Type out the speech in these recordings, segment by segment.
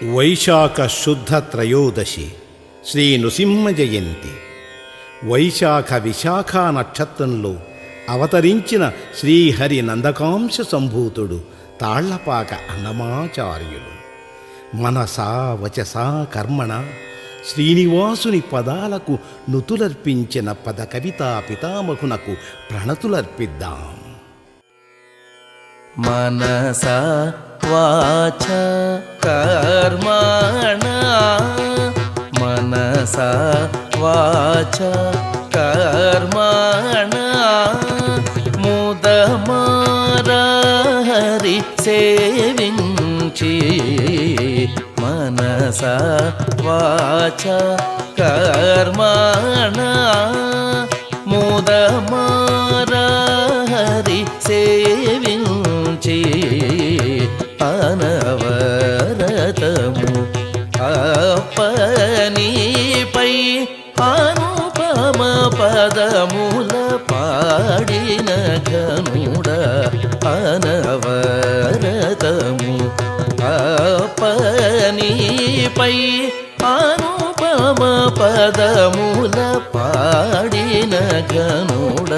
వైశాఖ శుద్ధ త్రయోదశి శ్రీ నృసింహ జయంతి. వైశాఖ విశాఖ నక్షత్రంలో అవతరించిన శ్రీహరి నందకాంశ సంభూతుడు తాళ్లపాక అన్నమాచార్యులు. మనసా వచసా కర్మణ శ్రీనివాసుని పదాలకు నుతులర్పించిన పద కవితా పితామహునకు ప్రణతులర్పిద్దాం. మనసా వాచ కర్మణ మనసా వాచ కర్మణ ముదమార హరి సేవించి మనసా వాచ కర్మణ ముదమార హరి సేవించి అనవరతము అప్పనిపై అనుపమ పదముల పాడిన ఘనుడ అనవరతము అప్పనిపై అనుపమ పదముల పాడిన ఘనుడ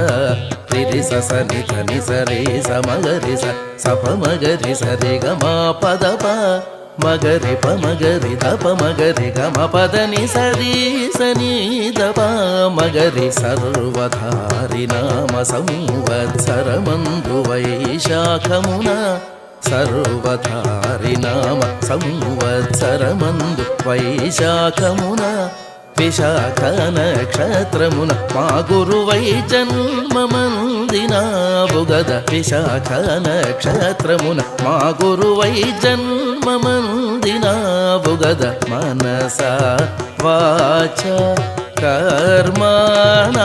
రిస సని ధని సరే సమగరి సపమగరి సరి గమ పదప మగరి పమగరి దప మగరి గమ పదని సరి సని దప మగరి సర్వధారి నామ సంవత్సరమందు వైశాఖమున సర్వధారి నామ సంవత్సరమందు వైశాఖమున విశాఖ నక్షత్రమున మా గురువై జన్మమందిన బుగద విశాఖ నక్షత్రమున మా గురువై జన్మమందిన బుగద మనసా వాచ కర్మణ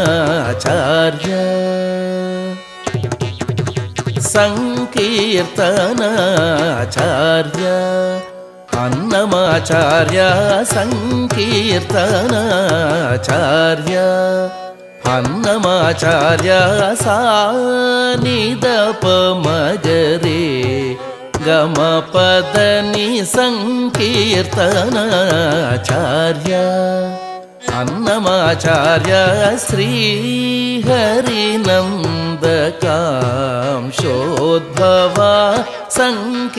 సంకీర్తనాచార్య సంకీర్తనాచార్య అన్నమాచార్య సంకీర్తనాచార్య అన్నమాచార్య సానిదప మగరే గమ పదని సంకీర్తనాచార్య అన్నమాచార్య శ్రీహరినందకాంశోద్భవ సంకీర్తనాచార్య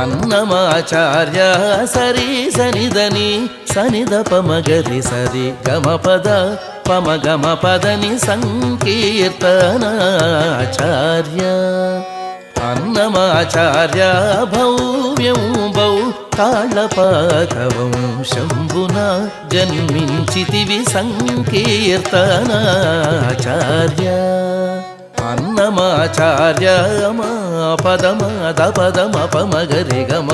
అన్నమాచార్య సరి సనిదని సనిద పమగరి సరి గమ పద పమగమ పదని సంకీర్తనాచార్య అన్నమాచార్య భవ్యం బౌ తాళపాకవం శంభున జన్మించితివి సంకీర్తనాచార్య అన్నమాచార్య మా పదమ దపదమ పమగరి గమ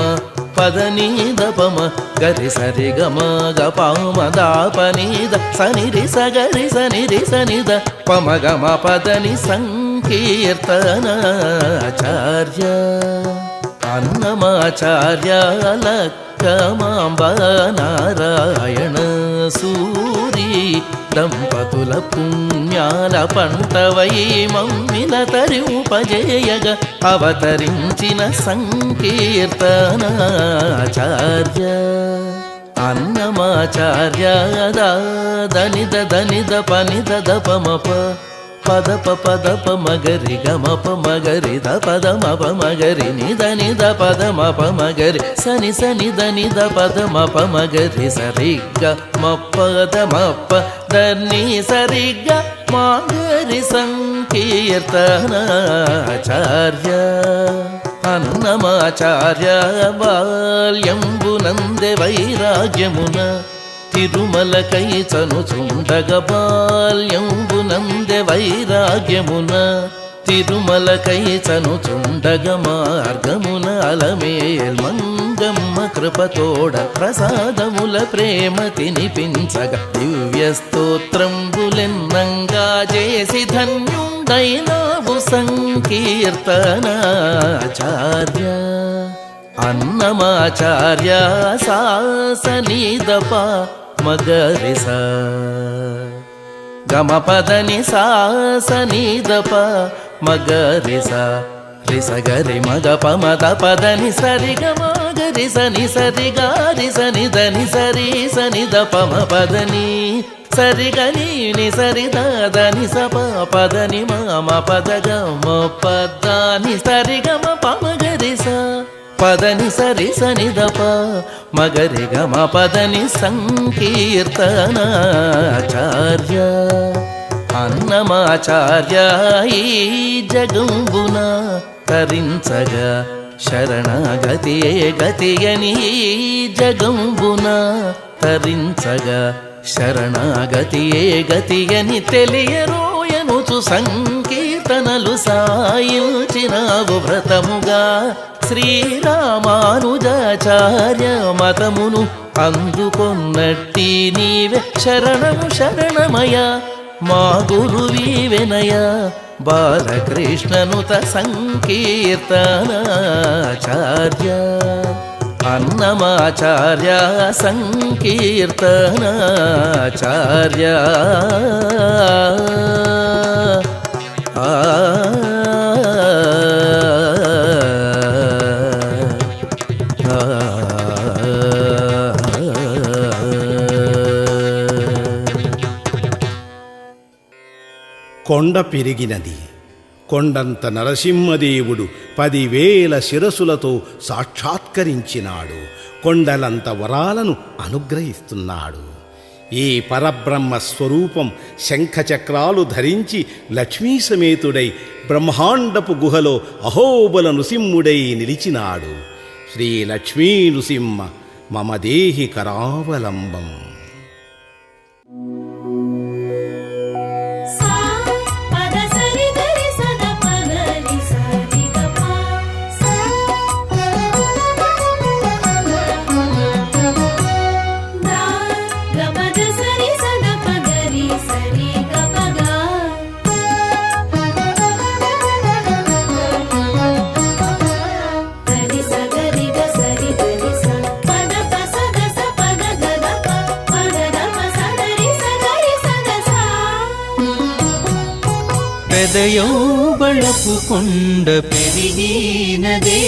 పదని దపమ గరి సరి గమ గపమ దాపనిద సనిరి సగరి సనిరి సనిద పమగమ పదని సంకీర్తనాచార్య అన్నమాచార్య లక్కమాంబ నారాయణ సూరి దంపతుల పుణ్యాల పంటవై మమ్మిల తరింపజేయగ అవతరించిన సంకీర్తనాచార్య అన్నమాచార్య దనిద దనిద పనిద దపమప పదప పదప మగరి గమప మగరి ద పదమప మగరి నిద నిద పదమప మగరి సని సని ద పదమప మగరి సరిగ్గ మపదమప దని సరిగ్గ మగరి సంకీర్తనాచార్య అన్నమాచార్య బాల్యంబునందె వైరాగ్యమున తిరుమలకై చనుచుండగ బాల్యంబునందె వైరాగ్యమున తిరుమలకై చనుచుండగ మార్గమున అలమేల్ మంగమ్మ కృపతోడ ప్రసాదముల ప్రేమ తినిపించగ దివ్య స్తోత్రంబులెన్నంగా చేసి ధన్యుడైనావు సంకీర్తనాచార్య అన్నమాచార్య సాసనిదప మగరిస గమ పదని సాసని దప మగరిస రిస గరి మగ పమద పదని సరి గమ గరి సని సరి గారి సని దని సరి సని దపమ పదని సరి గని ని సరి దని సప పదని మమ పద గమ పదని సరి గమ పమ గరిస పదని సరి సని దప మగరి గమ పదని సంకీర్తనాచార్య అన్నమాచార్య ఈ జగంబున తరించగా శరణగతియే గతియని జగంబున తరించగా శరణగతియే గతియని తెలియరోయనుచు సంకీర్తనలు సాయించినావు వ్రతముగా శ్రీరామానుజాచార్య మతమును అందుకొన్నట్టి నీవే శరణము శరణమయ మా గురువీవెనయ బాలకృష్ణనుత సంకీర్తనాచార్య అన్నమాచార్య సంకీర్తనాచార్య కొండ పెరిగినది. కొండంత నరసింహదేవుడు 10,000 శిరసులతో సాక్షాత్కరించినాడు. కొండలంత వరాలను అనుగ్రహిస్తున్నాడు. ఈ పరబ్రహ్మ స్వరూపం శంఖచక్రాలు ధరించి లక్ష్మీ సమేతుడై బ్రహ్మాండపు గుహలో అహోబల నృసింహుడై నిలిచినాడు. శ్రీ లక్ష్మీ నృసింహ మమ దేహి కరావలంబం. పెదయౌబళపు కొండ పెరిగినదే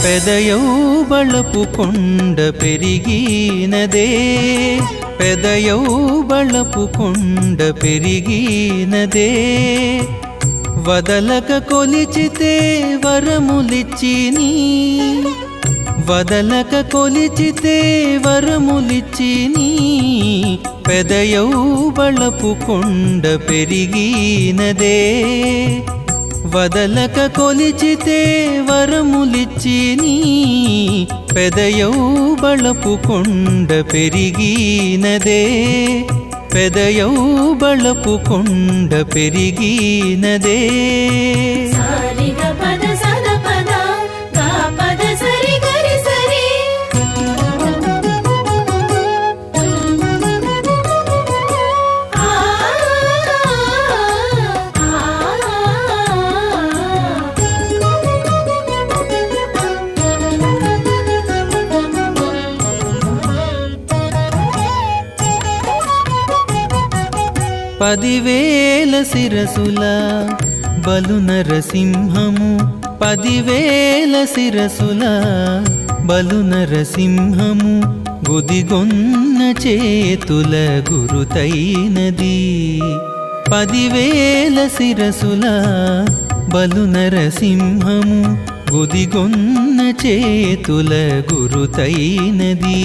పెదయౌబళపు కొండ పెరిగినదే పెదయౌబళపు కొండ పెరిగినదే వదలక కొలిచితే వరములిచ్చిని వదలక కొలిచితే వరములిచ్చిని పెదయౌబళపు కొండ పెరిగినదే వదలక కొలిచితే వరములిచ్చిని పెదయౌబళపు కొండ పెరిగినదే పెదయౌబళపు కొండ పెరిగినదే పదివేల శిరసుల బలు నరసింహము 10,000 శిరసుల బలు నరసింహము గుదిగొన్న చేతుల గురుతైనది 10,000 శిరసుల బలు నరసింహము గుదిగొన్న చేతుల గురుతైనది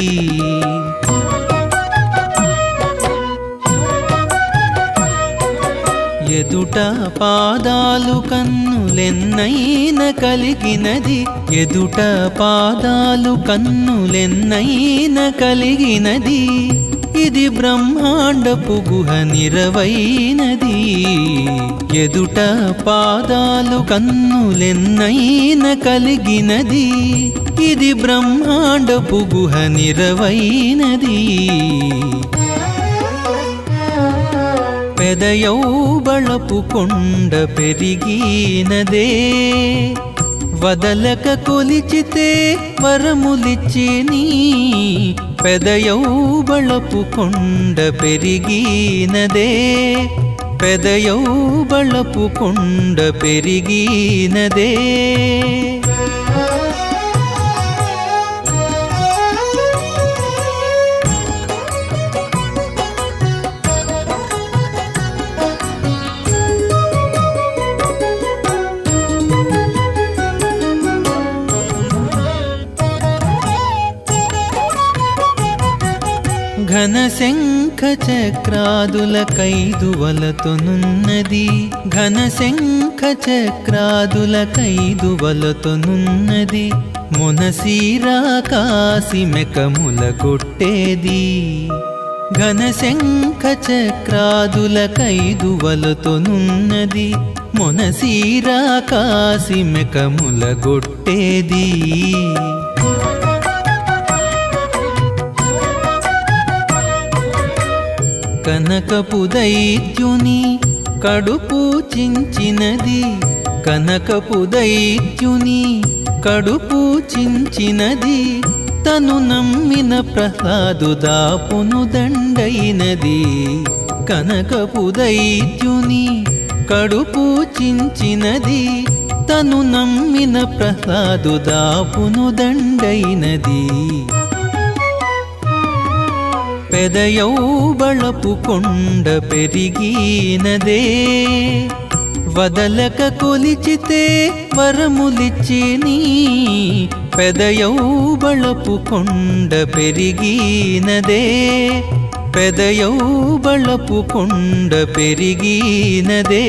ఎదుట పాదాలు కన్నులెన్నైన కలిగినది ఎదుట పాదాలు కన్నులెన్నైన కలిగినది ఇది బ్రహ్మాండపు గుహ నిరవైనది ఎదుట పాదాలు కన్నులెన్నైన కలిగినది ఇది బ్రహ్మాండపు గుహ నిరవైనది పెదయౌబళపు కొండ పెరిగినదే వదలక కొలిచితే వరములిచ్చిని పెదయౌబళపు కొండ పెరిగినదే పెదయౌబళపు కొండ పెరిగినదే ఘనశంఖ చక్రాదుల కైదువలతోనున్నది ఘనశంఖ చక్రాదుల కైదువలతోనున్నది మునసీరాకాసి మెకముల కొట్టేది ఘనశంఖ చక్రాదుల కైదువలతోనున్నది మునసీరాకాసి మెకముల కొట్టేది కనకపు దైత్యుని కడుపు చించినది కనకపు దైత్యుని కడుపు చించినది తను నమ్మిన ప్రహ్లాదు దాపును దండైనది కనకపు దైత్యుని కడుపు చించినది తను నమ్మిన ప్రహ్లాదు దాపును దండైనది పెదయౌబళపు కొండ పెరిగినదే వదలక కొలిచితే వరములిచ్చిని పెదయౌబళపు కొండ పెరిగినదే పెదయౌబళపు కొండ పెరిగినదే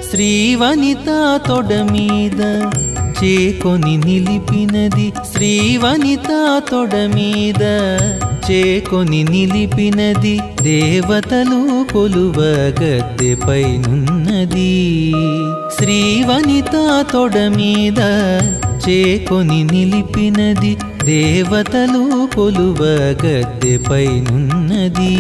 శ్రీవనితా తొడ మీద చేకొని నిలిపినది శ్రీవనితా తొడ మీద చేకొని నిలిపినది దేవతలు కొలువ గద్దెపైనున్నది శ్రీవనితా తొడ మీద చేకొని నిలిపినది దేవతలు కొలువ గద్దెపైనున్నది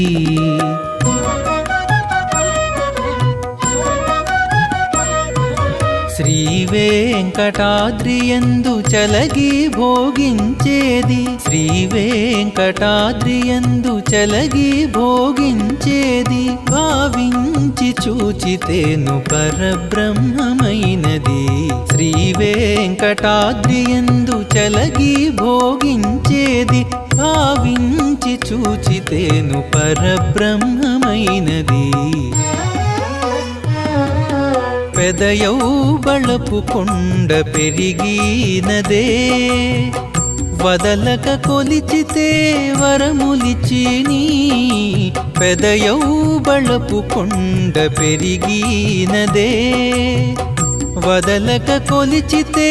శ్రీ వెంకటాద్రియందు చలగి భోగించేది శ్రీ వెంకటాద్రియందు చలగి భోగించేది భావించి చూచితేను పరబ్రహ్మమైనది శ్రీ వెంకటాద్రియందు చలగి భోగించేది భావించి చూచితేను పరబ్రహ్మమైనది పెదయౌబళపు కొండ పెరిగినదే వదలక కొలిచితే వరములిచ్చిని పెదయౌబళపు కొండ పెరిగినదే వదలక కొలిచితే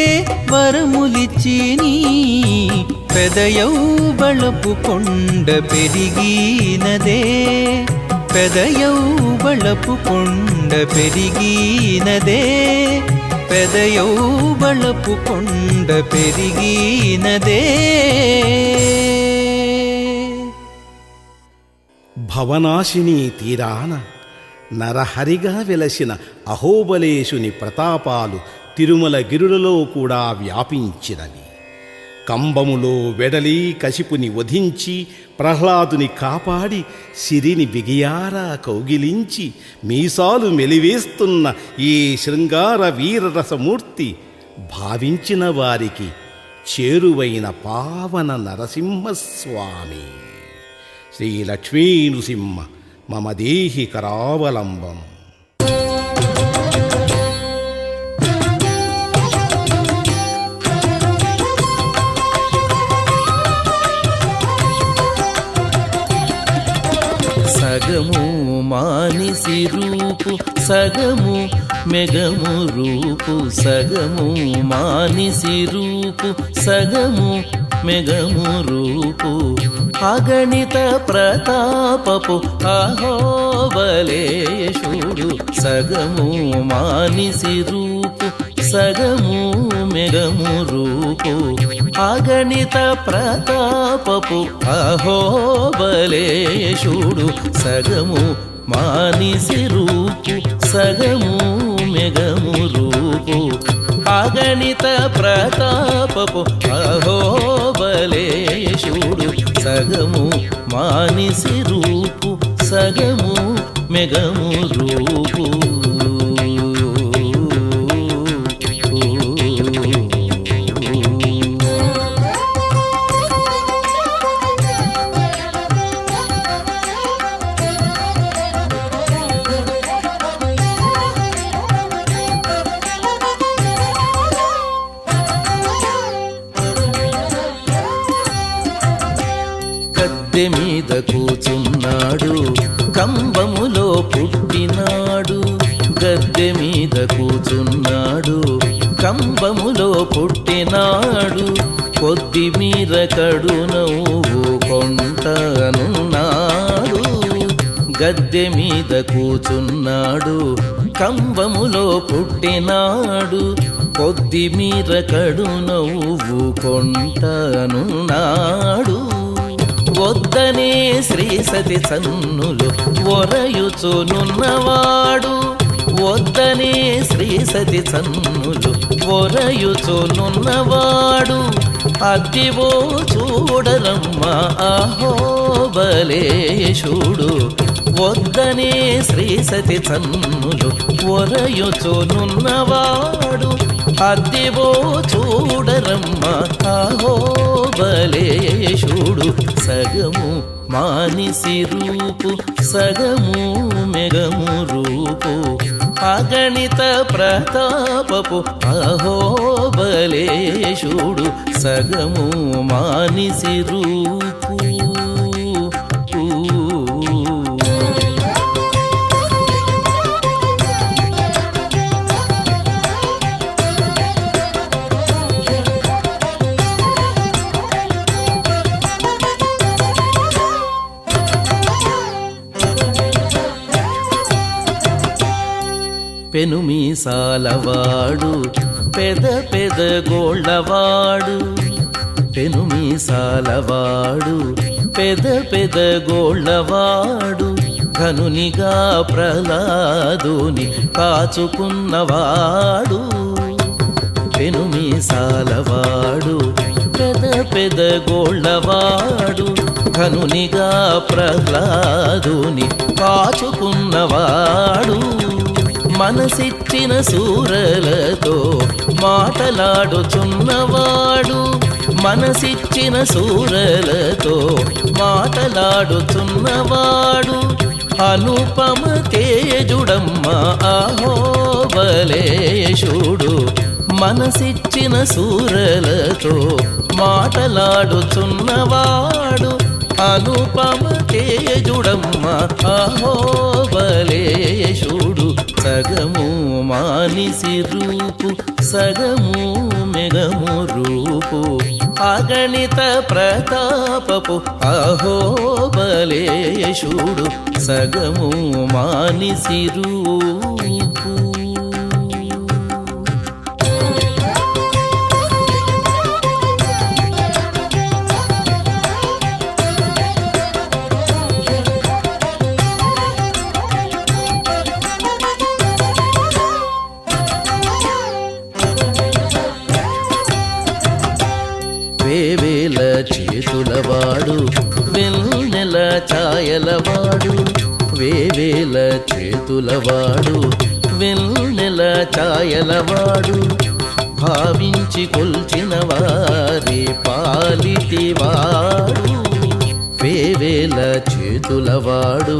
వరములిచ్చిని పెదయౌబళపు కొండ పెరిగినదే పెదయౌబళపు కొండ పెరిగినదే పెదయౌబళపు కొండ పెరిగినదే భవనాశిని తీరాన నరహరిగా వెలసిన అహోబలేశుని ప్రతాపాలు తిరుమల గిరులలో కూడా వ్యాపించినవి. కంబములో వెడలి కశిపుని వధించి ప్రహ్లాదుని కాపాడి సిరిని బిగియారా కౌగిలించి మీసాలు మెలివేస్తున్న ఈ శృంగార వీరరసమూర్తి భావించిన వారికి చేరువైన పావన నరసింహస్వామి. శ్రీ లక్ష్మీ నృసింహ మమ దేహి కరావలంబం. సగము మానిసి రూపు సగము మెగము రూపు సగము మానిసి రూపు సగము మెగము రూపు అగణిత ప్రతాపపు అహోబలేశుడు సగము మానిసి రూపు సగము మెగము రూపు అగణిత ప్రతాపపు అహోబలేశుడు సగము మానిసి రూపు సగము మెగము రూపు అగణిత ప్రతాపపు అహోబలేశుడు సగము మానిసి రూపు సగము మెగము రూపు గద్దె మీద కూచున్నాడు కంబములో పుట్టినాడు గద్దె మీద కూచున్నాడు కంబములో పుట్టినాడు కొద్ది మీర కడు నవ్వు కొంటనున్నాడు గద్దె మీద కూచున్నాడు కంబములో పుట్టినాడు కొద్ది మీర కడు నవ్వు కొంటనున్నాడు వద్దనే శ్రీ సతి చన్నులు ఒరయుచునున్నవాడు వద్దనే శ్రీ సతి చన్నులు ఒరయుచునున్నవాడు అద్దివో చూడరమ్మ అహోబలేశుడు వద్దనే శ్రీ సతి చన్నులు ఒరయుచునున్నవాడు అద్దివో చూడరమ్మ అహోబలేశుడు సగము మానిసి రూపు సగము మెగము రూపు అగణిత ప్రతాపపు అహోబలేశుడు సగము మానిసి రూపు పెనుమీసాలవాడు పెద పెద గోళ్ళవాడు పెనుమీసాలవాడు పెద పెద గోళ్ళవాడు ఘనునిగా ప్రహ్లాదుని కాచుకున్నవాడు పెనుమీసాలవాడు పెద పెద గోళ్ళవాడు ఘనునిగా ప్రహ్లాదుని కాచుకున్నవాడు మనసిచ్చిన సూరలతో మాటలాడుచున్నవాడు మనసిచ్చిన సూరలతో మాటలాడుచున్నవాడు అనుపమ తేజుడమ్మ అహోబలేశుడు మనసిచ్చిన సూరలతో మాటలాడుచున్నవాడు అనుపమ తేజుడమ్మ అహోబలేశుడు సగము మానిసి రూపు సగము మెగము రూపు అగణిత ప్రతాపపు అహోబలేశుడు సగము మానిసి రూపు వేవేల చేతులవాడు వెన్నెల ఛాయలవాడు వేవేల చేతులవాడు వెన్నెల ఛాయలవాడు భావించి కొల్చిన వారి పాలిటివాడు వేవేల చేతులవాడు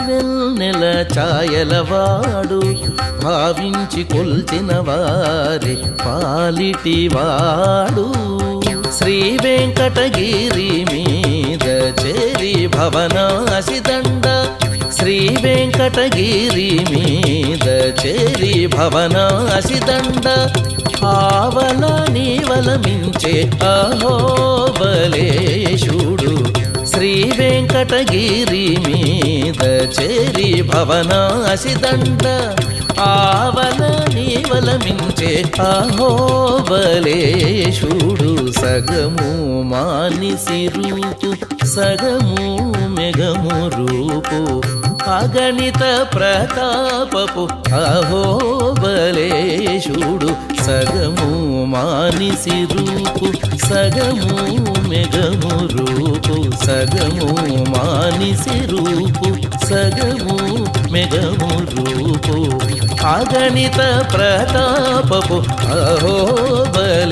వెన్నెల ఛాయలవాడు భావించి కొల్చిన వారి పాలిటివాడు శ్రీ వెంకటగిరి మీద చేరి భవనాసిదండ శ్రీ వెంకటగిరి మీద చేరి భవనాసిదండ ఆవల నీవల మించే అహోబలేశుడు శ్రీ వెంకటగిరి మీద చేరి భవనాశిదండ ఆవల నీవల మించే అహోబలేశుడు సగము మానిసి రూపు సగము మెగము రూపు అగణిత ప్రతాపపు అహోబలేశుడు సగము మానిసి రూపు సగము మెగము రూపు సగము మానిసి రూపు సగము మెగము రూపు అగణిత ప్రతాపపు అహోబలేశుడు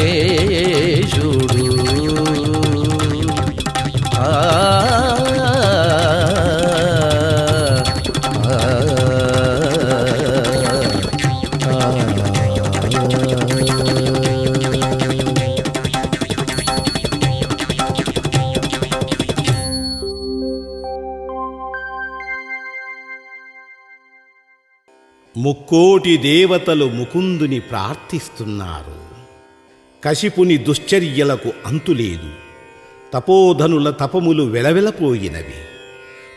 ముక్కోటి దేవతలు ముకుందుని ప్రార్థిస్తున్నారు. కశిపుని దుశ్చర్యలకు అంతులేదు. తపోధనుల తపములు వెలవెలపోయినవి.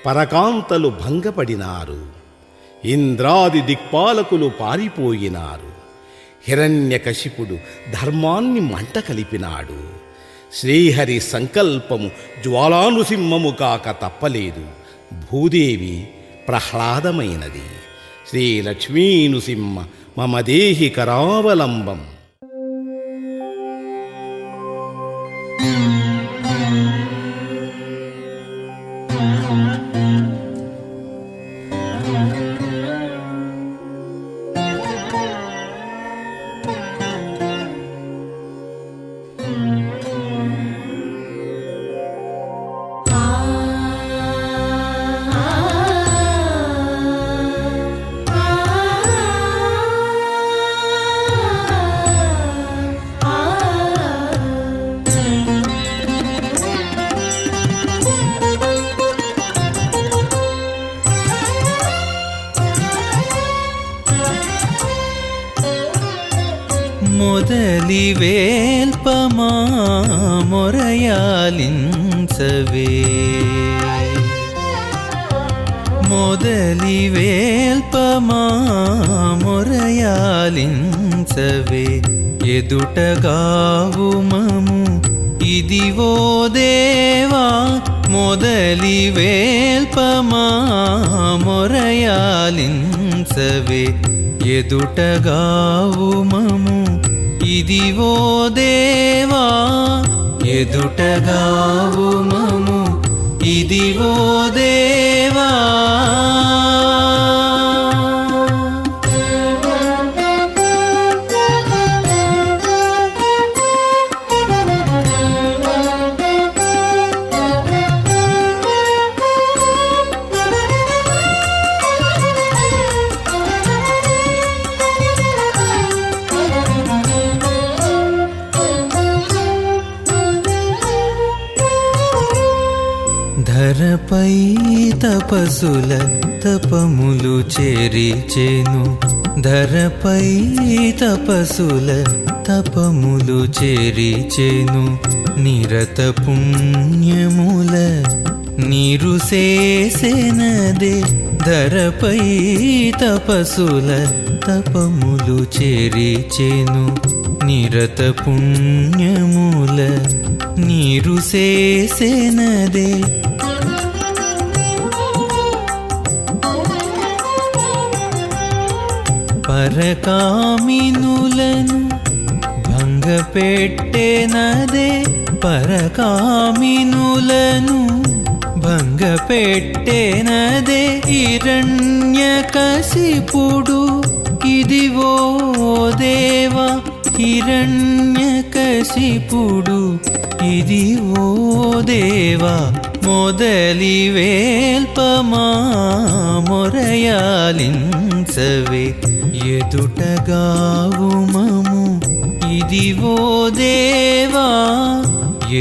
పరకాంతలు భంగపడినారు. ఇంద్రాది దిక్పాలకులు పారిపోయినారు. హిరణ్యకశిపుడు ధర్మాన్ని మంట కలిపినాడు. శ్రీహరి సంకల్పము జ్వాలానుసింహము కాక తప్పలేదు. భూదేవి ప్రహ్లాదమైనది. శ్రీ లక్ష్మీనుసింహ మమ దేహి కరావలంబం. మొదలి వేల్పమా మొరయాలించవే మొదలి వేల్పమా మొరయాలించవే ఎదుటగావు మము ఇదివో దేవా మొదలి వేల్పమా మొరయాలించవే ఎదుటగావు మము ఇదివో దేవా ఎదుటగావు మము ఇదివో దేవా ధరపై తపసుల తపములు చేరిచెను ధరపై తపసుల తపములు చేరిచెను నిరత పుణ్యముల నీరు చేసెనదే ధరపై తపసుల తపములు చేరిచెను నిరత పుణ్యముల నీరు చేసెనదే పరకామినులను భంగపెట్టెనదే పరకామినులను భంగపెట్టెనదే హిరణ్యకశిపుడు ఇదివో దేవా హిరణ్యకశిపుడు ఇదివో దేవా మొదలి వేల్పమా మొరయాలించవే ఎదుటగావు మము ఇదివో దేవా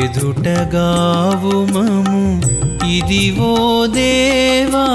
ఎదుటగావు మము ఇదివో దేవా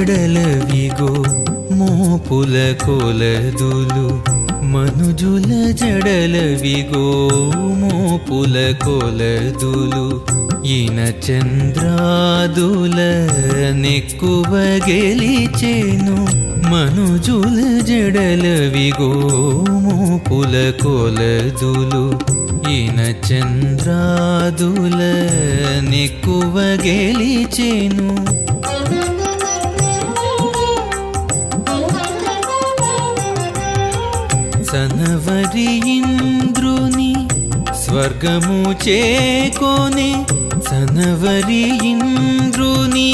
జడలవిగో మోపుల కొలదులు మనుజుల జడలవిగో మోపుల కొలదులు ఈన చంద్రాదుల నెక్కువ గెలిచేను మనుజుల జడలవిగో మోపుల కొలదులు ఈన చంద్రాదుల నెక్కువ గెలిచేను సనవరి ఇంద్రుని స్వర్గము చేకొనే సనవరి ఇంద్రుని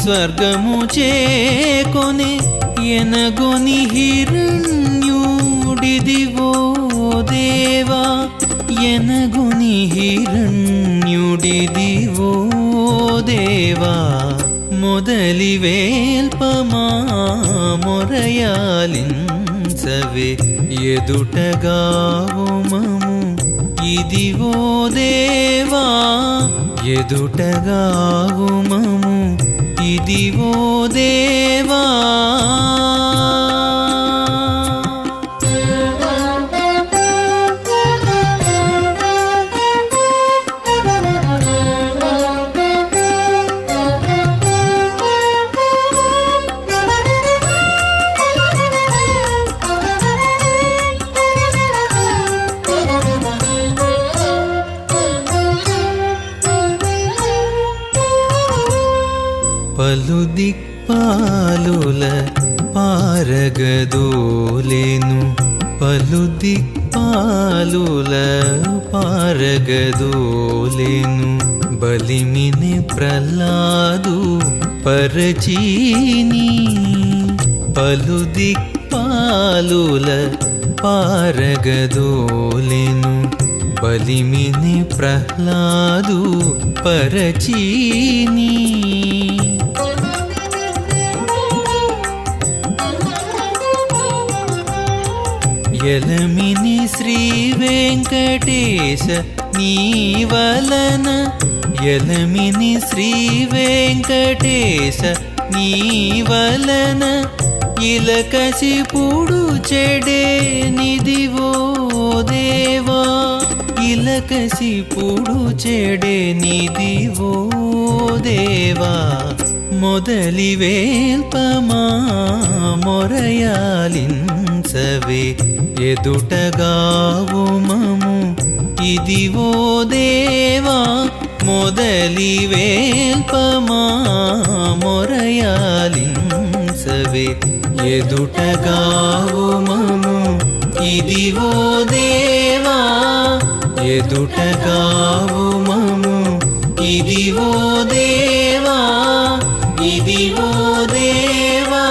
స్వర్గము చేకొనే ఎనగొని హిరణ్యుడిదివో దేవా ఎనగొని హిరణ్యుడిదివో దేవా మొదలి వేల్పమా మొరయాలించవే ఎదుటగావు మము ఇదివో దేవా ఎదుటగావు మము ఇదివో దేవా పలు దిక్పాలుల పారగదోలేను పలు దిక్పాలుల పారగదోలేను బలిమిని ప్రహ్లాదు పరచీని పలు దిక్పాలుల పారగదోలేను బలిమిని ప్రహ్లాదు పరచీని ఎలమిని శ్రీ వెంకటేశ నీవలన ఎలమిని శ్రీ వెంకటేశ నీవలన ఇలకసిపుడు చెడే నిదివో దేవా ఇలకసిపుడు చెడే నిదివో దేవా మొదలి వేల్పమా మొరయాలించవే ఎదుటగావు మము ఇదివో దేవా మొదలి వేల్పమా మొరయాలించవే ఎదుటగావు మము ఇదివో దేవా ఎదుటగావు మము ఇదివో దేవా ఇదివో దేవా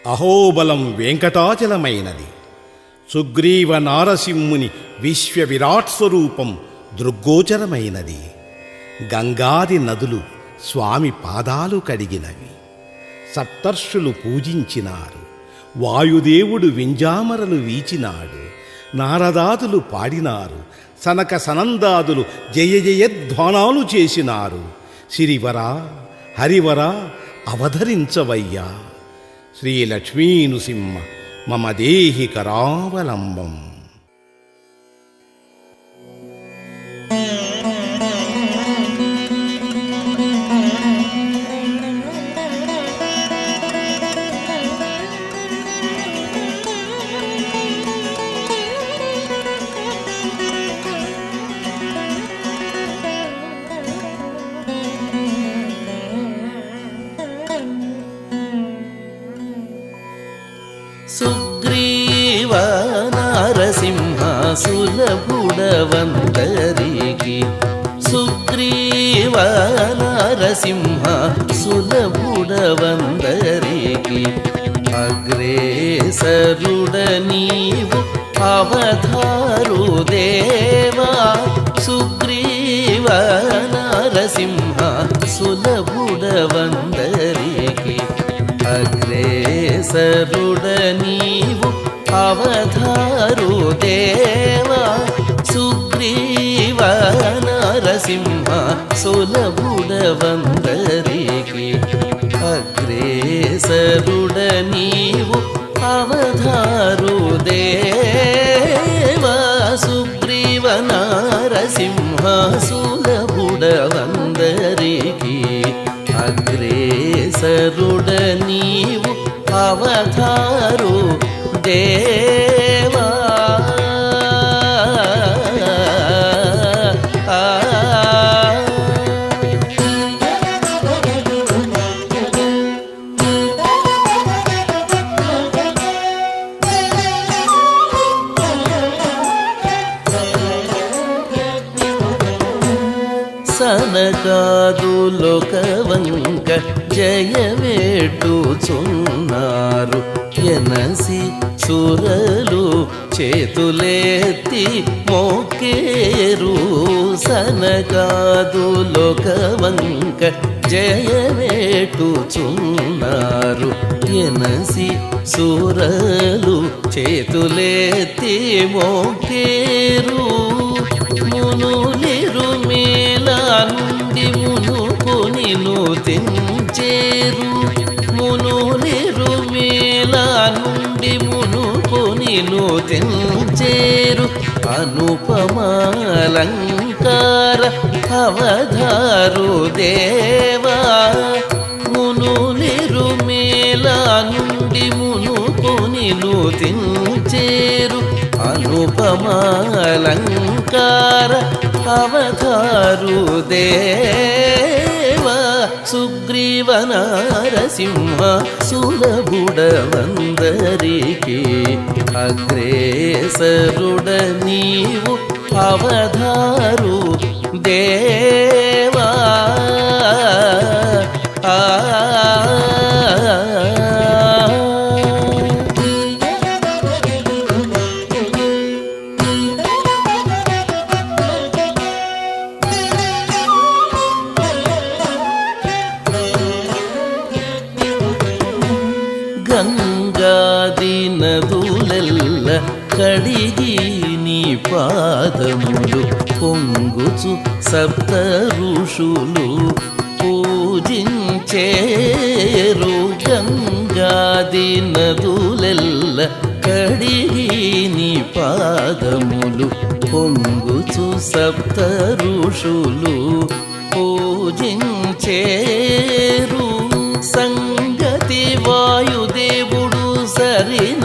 అహోబలం వెంకటాచలమైనది. సుగ్రీవ నారసింహుని విశ్వ విరాట్ స్వరూపం దృగ్గోచరమైనది. గంగాది నదులు స్వామి పాదాలు కడిగినవి. సప్తర్షులు పూజించినారు. వాయుదేవుడు వింజామరలు వీచినాడు. నారదాదులు పాడినారు. సనక సనందాదులు జయ జయధ్వానాలు చేసినారు. సిరివరా హరివరా అవధరించవయ్యా. శ్రీ లక్ష్మీనృసింహ మమ దేహి కరావలంబం. సుగ్రీవ నారసింహ సులభుడవందరికి సుగ్రీవ నారసింహ సులభుడవందరికి అగ్రేసరుడ నీవు అవధారు దేవా సుగ్రీవ నారసింహ సులభుడవందరికి అగ్రేసరుడ నీవు అవధారు దేవా సుగ్రీవ నారసింహ సులభుడవందరికి అగ్రేసరుడ నీవు అవధారు దేవా సుగ్రీవ నారసింహ సులభుడవందరికి అగ్రేసరుడ నీవు అవధారు దేవా సనకాదులొకవంక జయవేటుచున్నారు ఎనసి సురలు చేతులెత్తి మొక్కేరు సనకాదులొకవంక జయవేటుచున్నారు ఎనసి సురలు చేతులెత్తి మొక్కేరు మునులిరు మేలా నుండి మునుకొని తెంచేరు మునులిరు మేలా నుండి మునుకొని తెంచేరు అనుపమాలంకార అవధారు దేవా మునులిరు మేలా నుండి మునుకొని తెంచేరు అనుపమాలంకార అవధారు దేవా సుగ్రీవ నారసింహ సులభుడవందరికి అగ్రేసరుడ నీవు అవధారు దేవా గంగాది నదులెల్ల కడిగి నీ పాదములు పొంగుచు సప్త ఋషులు పూజించేరు గంగాది నదులెల్ల కడిగి నీ పాదములు పొంగుచు సప్త ఋషులు పూజించేరు సంగతి వాయుదేవుడు సరినాలవట్టమిడి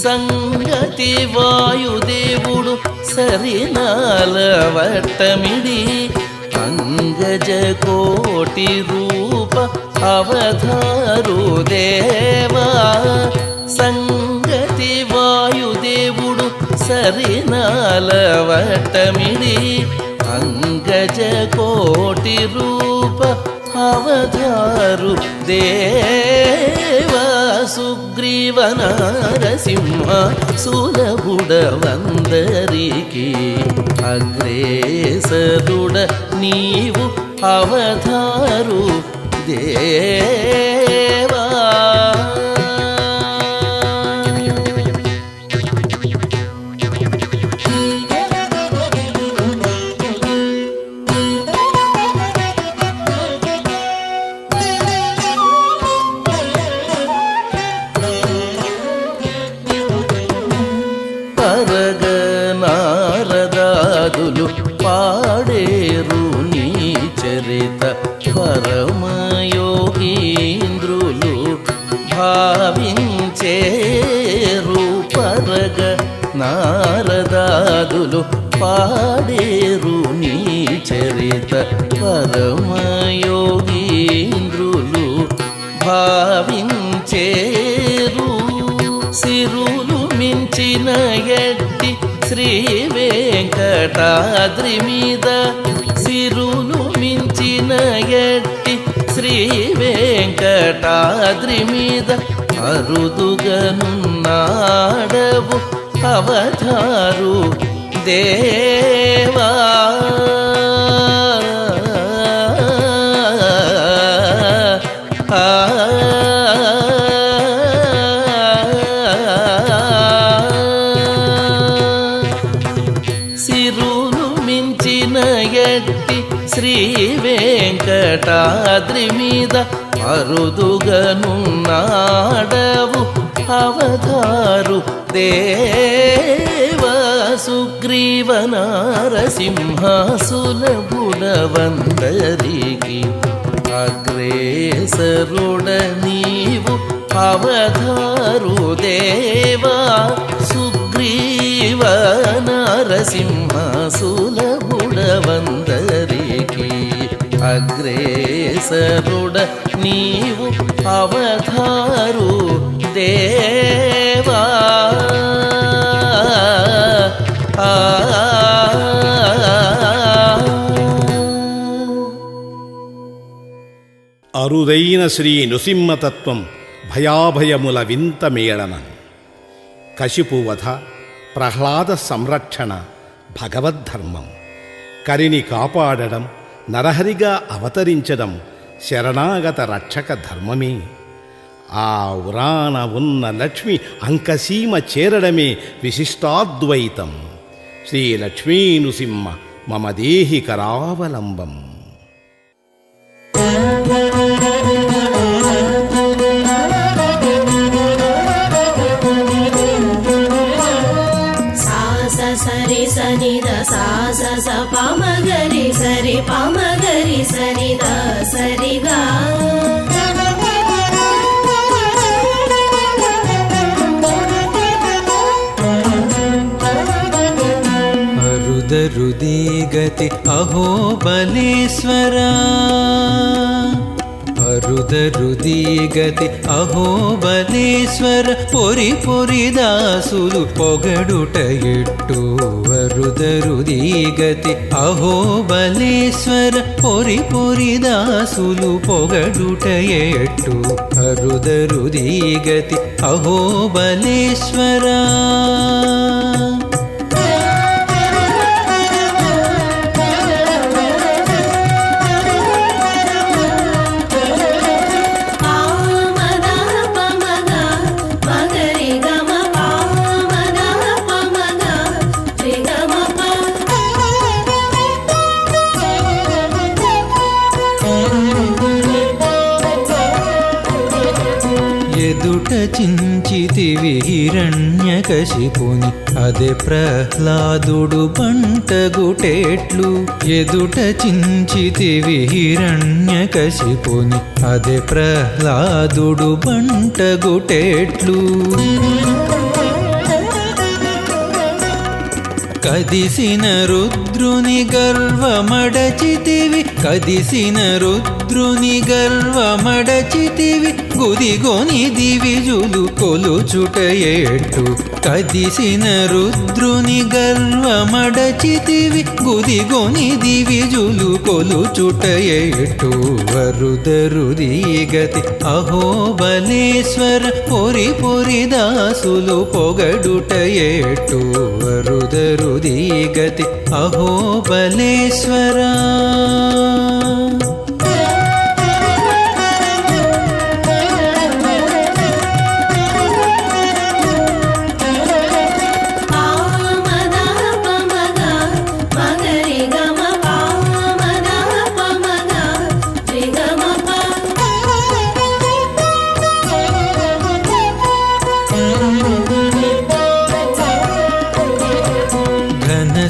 సంగతి వాయుదేవుడు సరినాలవట్టమిడి అంగజ కోటి రూప అవధారు దేవా సంగతి వాయుదేవుడు సరినాలవట్టమిడి అంగజ కోటి రూప అవధారు దేవా సుగ్రీవ నారసింహ సులభుడవందరికి అగ్రేసరుడ నీవు అవధారు దేవా నారదాదులు పాడేరు నీ చరిత పరమయోగీంద్రులు భావించేరు పరగ నారదాదులు పాడేరు నీ చరిత పరమయోగీంద్రులు భావించేరు సిరులు మించిన ఎట్టి శ్రీ వెంకటాద్రి మీద సిరులు మించిన ఎట్టి శ్రీ వెంకటాద్రి మీద అరుదుగనున్నాడవు అవధారు దేవా సిరు శ్రీ వెంకటాద్రి మీద అరుదుగనున్నాడవు అవతారు దేవ సుగ్రీవ నారసింహసులభుడవందరికి అగ్రేసరుడ నీవు అవతారు దేవా సుగ్రీవ నారసింహసులభుడవందరికి అగ్రేసరుడ నీవు అవతారు దేవా అరుదైన శ్రీ నృసింహతత్వం భయాభయముల వింత మేళనం. కశిపువధ, ప్రహ్లాద సంరక్షణ భగవద్ధర్మం. కరిని కాపాడడం, నరహరిగా అవతరించడం శరణాగత రక్షక ధర్మమే. ఆ ఉరాన ఉన్న లక్ష్మి అంకసీమ చేరడమే విశిష్టాద్వైతం. శ్రీ లక్ష్మీ నృసింహ మమ దేహి కరావలంబం. సరి సని ద స స పమగరి సరి పమగరి సని ద సరిగా అరుదరుది గతి అహో బలేశ్వరా అరుదరుది గతి అహో బలేశ్వర పొరి పొరి దాసులు పొగడుట ఎట్టు అరుదరుది గతి అహో బలేశ్వర పొరి పొరి దాసులు పొగడుట ఎట్టు అరుదరుది గతి అహో బలేశ్వరా ఎదుట చించితివి హిరణ్యకశిపుని అదే ప్రహ్లాదుడు బంటగుటేట్లు ఎదుట చించితివి హిరణ్యకశిపుని అదే ప్రహ్లాదుడు బంటగుటేట్లు కదిసిన రుద్రుని గర్వమడచితివి కదిసిన రుద్రుని గర్వమడచితివి గుదిగొని దివిజులు కొలుచుట ఏటు కదిసిన రుద్రుని గర్వమడచితివి గుదిగొని దివిజులు కొలుచుట ఏటు వరుదరుది గతి అహో బలేశ్వర పొరి పొరి దాసులు పొగడుట ఏటు వరుదరుది గతి అహో బలేశ్వరా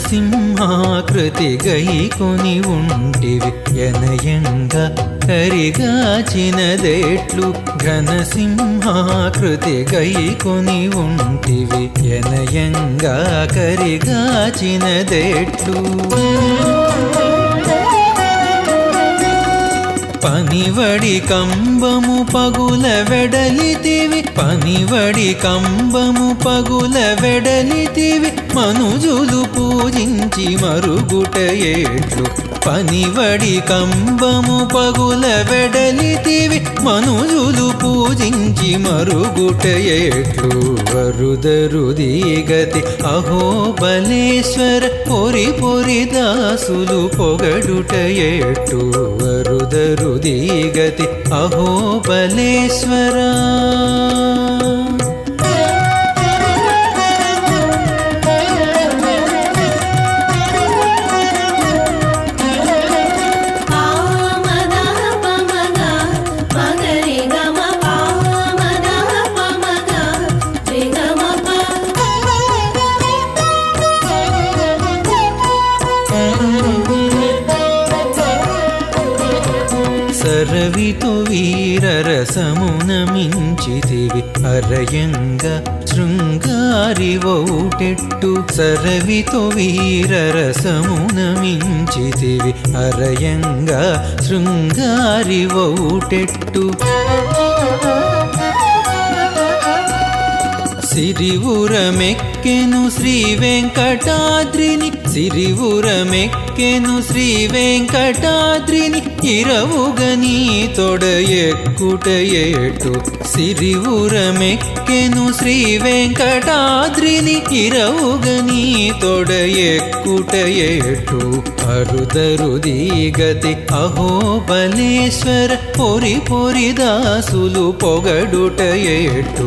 సింహాకృతి గైకొని ఉంటివి ఎనయంగా కరిగాచినదేట్లు ఘన సింహాకృతి గైకొని ఉంటివి ఎనయంగా కరిగాచినదేట్లు పనివడి కంబము పగుల వెడలితివి పనివడి కంబము పగుల వెడలితివి మనుజులు పూజించి మరుగుట ఏట్లు పనివడి కంబము పగుల వెడలితివి మనుజులు పూజించి మరుగుట ఏట్లు వరుదరుది గతి అహో బలేశ్వర పొరి పొరి దాసులు పొగడుట ఏటు వరుదరుది గతి అహో బలేశ్వరా సరవితు వీరరసమున మించితివి అరయంగ శృంగారి వౌటెట్టు సరవితు వీరరసమున మించితివి అరయంగ శృంగారి వౌటెట్టు సిరివురమెక్కెను శ్రీ వెంకటాద్రిని సిరివురమెక్కెను శ్రీ వెంకటాద్రిని ఇరవుగని తొడయెక్కుటయేటు సిరివురమెక్కెను శ్రీ వెంకటాద్రిని ఇరవుగని తొడయెక్కుటయేటు అరుదరుదీగతి అహోబలేశ్వర పొరి పొరి దాసులు పొగడుటయేటు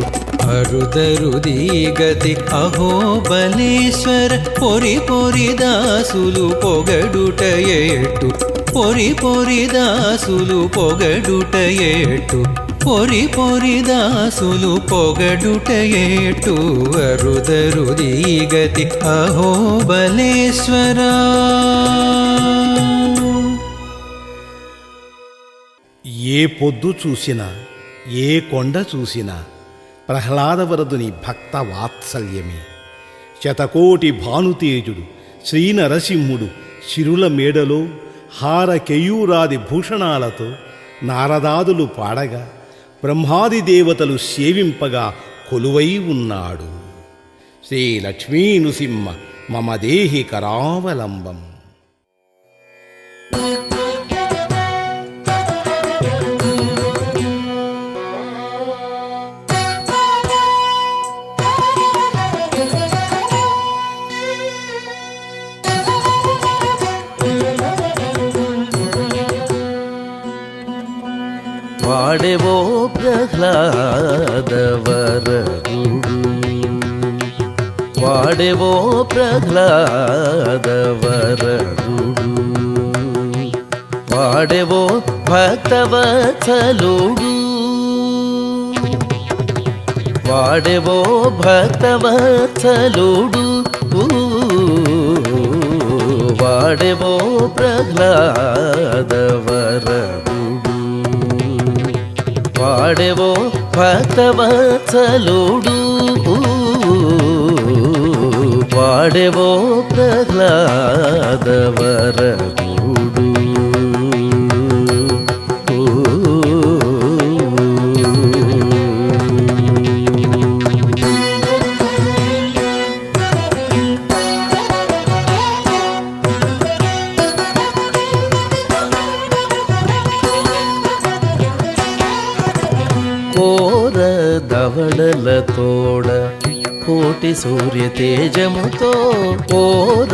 అరుదరుదీగతి అహోబలేశ్వర పొరి పొరి దాసులు పొగడుటయేటు పొరి పొరి దాసులు పొగడుటయేటు పొరి పొరి దాసులు పొగడుటయేటు అరుదరుదీగతి అహోబలేశ్వరా. ఏ పొద్దు చూసినా ఏ కొండ చూసినా ప్రహ్లాదవరదుని భక్త వాత్సల్యమే. శతకోటి భానుతేజుడు శ్రీనరసింహుడు శిరుల మేడలో హార కేయూరాది భూషణాలతో నారదాదులు పాడగా బ్రహ్మాది దేవతలు సేవింపగా కొలువై ఉన్నాడు. శ్రీ లక్ష్మీ నృసింహ మమ దేహి కరావలంబం. వాడెవో ప్రహ్లాదవరదుడు వాడెవో ప్రహ్లాదవరదుడు వాడెవో భక్తవత్సలుడు వాడెవో భక్తవత్సలుడు వాడెవో ప్రహ్లాదవరదుడు వాడెవో భక్తవత్సలుడు వాడెవో ప్రహ్లాదవరదుడు. దవడలతోడ కోటి సూర్య తేజముతో కోర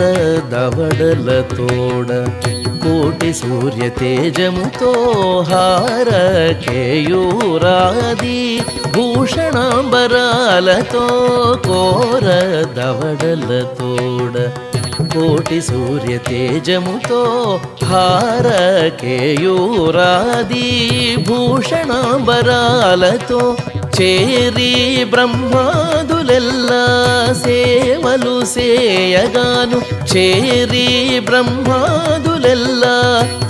దవడలతోడ కోటి సూర్య తేజముతో హార కేయూరాది భూషణాంబరాలతో కోర దవడలతోడ కోటి సూర్య తేజముతో హార కేయూరాది భూషణాంబరాలతో చేరి బ్రహ్మాదులెల్లా సేవలు సేయగాను చేరి బ్రహ్మాదులెల్లా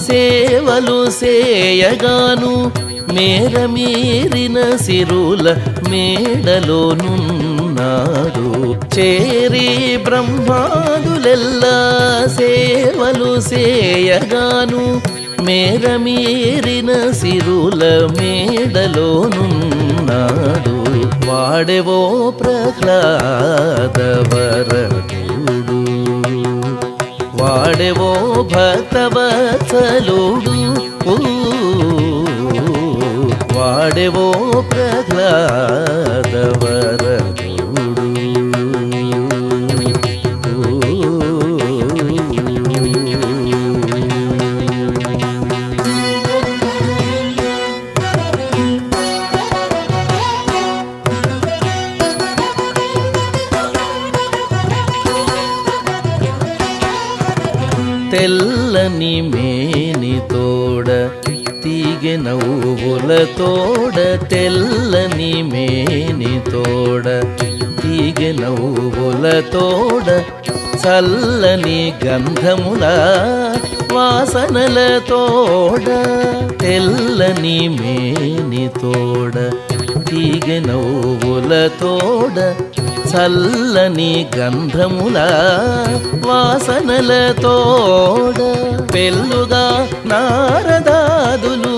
సేవలు సేయగాను మేర మీరిన సిరుల మేడలోనున్నాడు చేరి బ్రహ్మాదులెల్లా సేవలు సేయగాను మేర మీరిన సిరుల మేడలోనున్నాడు వాడెవో ప్రహ్లాదవరదుడు వాడెవో భక్తవత్సలుడు వాడెవో ప్రహ్లాదవరదుడు. తెల్లని మేనితోడ తీగె నవ్వులతోడ తెల్లని మేనితోడ తీగె నవ్వులతోడ చల్లని గంధముల వాసనలతోడ తెల్లని మేనితోడ తీగె నవ్వులతోడ చల్లని గంధముల వాసనలతోడ పెళ్ళుగా నారదాదులు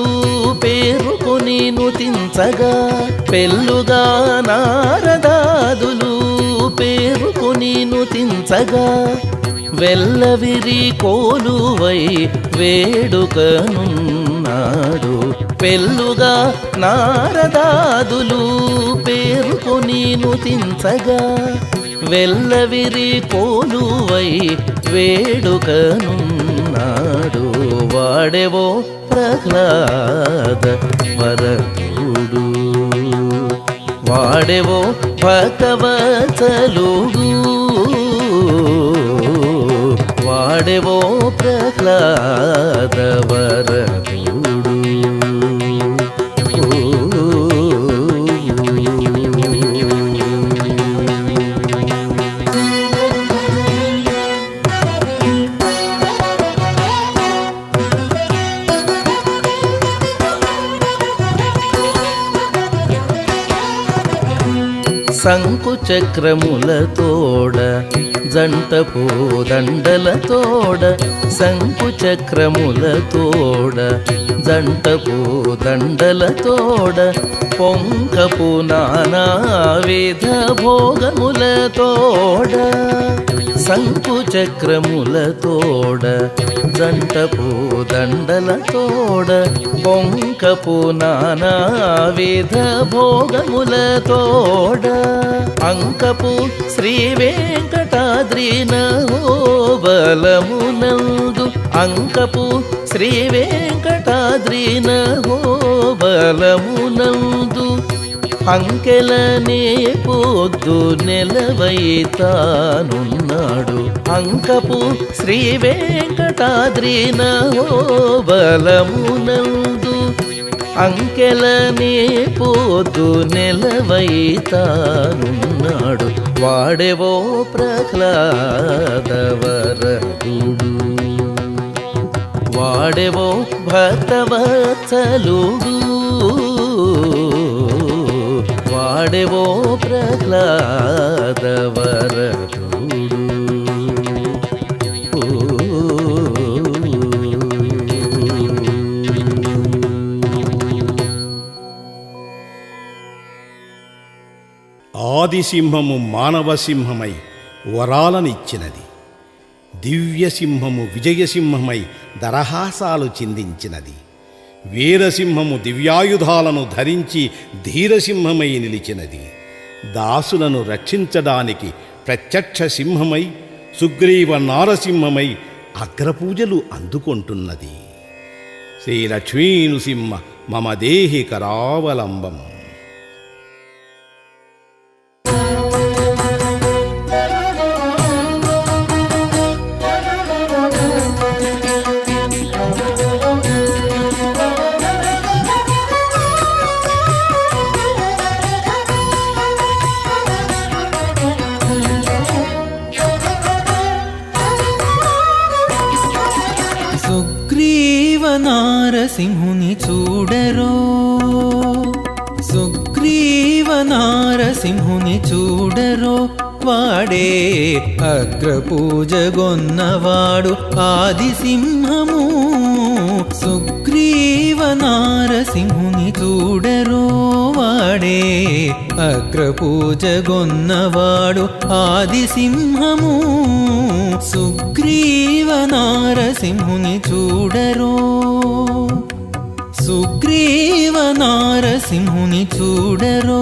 పేరుకొని నుతించగా పెళ్ళుగా నారదాదులు పేరుకొని నుతించగా వెల్లవిరి కోలువై వేడుకనున్నాడు పెళ్ళుగా నారదాదులు పేరుకొని నుతించగా వెల్లవిరి కోలువై వేడుకనున్నాడు వాడెవో ప్రహ్లాద వరదుడు వాడెవో భక్తవత్సలుడు వాడెవో ప్రహ్లాద వరదుడు శంకు చక్రములతోడ జంట పూదండలతోడ శంకు చక్రములతోడ జంట పూదండలతోడ పొంకపు నానావిధ భోగములతోడ శంకు చక్రములతోడ జంట పూదండలతోడ పొంకపు నానావిధ భోగములతోడ అంకపు శ్రీ వెంకటాద్రి నహోబలమునందు అంకపు శ్రీ వెంకటాద్రి నహోబలమునందు అంకెలనే పొద్దు నెలవైతానున్నాడు అంకపు శ్రీ వెంకటాద్రి నహోబలమునందు అంకెలనే పొద్దు నెలవైతానున్నాడు వాడెవో ప్రహ్లాద వరదుడు వాడెవో భక్తవత్సలుడు వాడెవో ప్రహ్లాద వరదుడు ఆదిసింహము మానవసింహమై వరాలనిచ్చినది దివ్యసింహము విజయసింహమై దరహాసాలు చిందించినది వీరసింహము దివ్యాయుధాలను ధరించి ధీరసింహమై నిలిచినది దాసులను రక్షించడానికి ప్రత్యక్ష సింహమై సుగ్రీవ నారసింహమై అగ్రపూజలు అందుకొంటున్నది శ్రీ లక్ష్మీనృసింహ మమ దేహి కరావలంబం. నారసింహుని చూడరో సుగ్రీవ నారసింహుని చూడరో వాడే అగ్రపూజగొన్నవాడు ఆదిసింహము సుగ్రీవ నారసింహుని చూడరో వాడే అగ్రపూజగొన్నవాడు ఆదిసింహము సుగ్రీవ నారసింహుని చూడరో సుగ్రీవ నారసింహుని చూడరో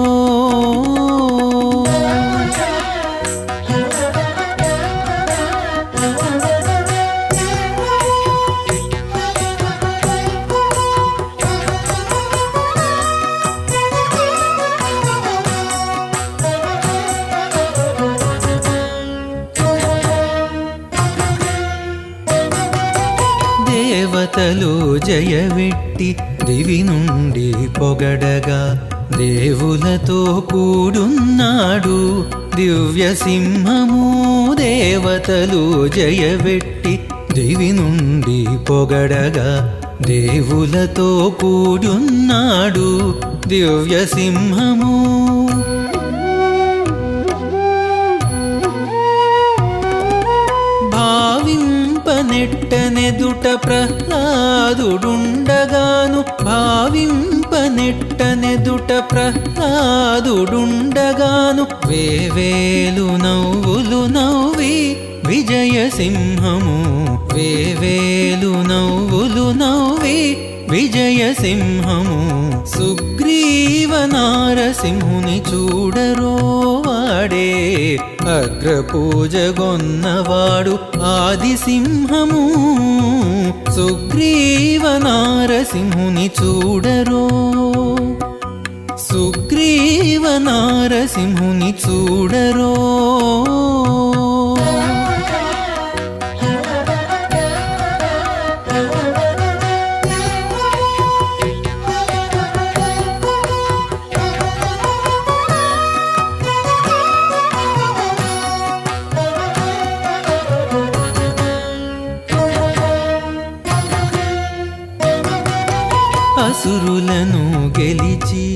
దేవతలు జయవెట్టి దివి నుండి పొగడగా దేవులతో కూడున్నాడు దివ్యసింహము దేవతలు జయవెట్టి దివి నుండి పొగడగా దేవులతో కూడున్నాడు దివ్య సింహము. భావింపనెట్టనెదుట ప్రహ్లాదుడుండగాను, భావింపనెట్టనెదుట ప్రహ్లాదుడుండగాను, వేవేలు నవ్వులు నవ్వి విజయ సింహము, వేవేలు నవ్వులు నవ్వి విజయ సింహము. సుగ్రీవ నారసింహుని చూడరో వాడే అగ్రపూజగొన్నవాడు ఆది సింహము. సుగ్రీవ నారసింహుని చూడరో, సుగ్రీవ నారసింహుని చూడరో. అసురులను గెలిచి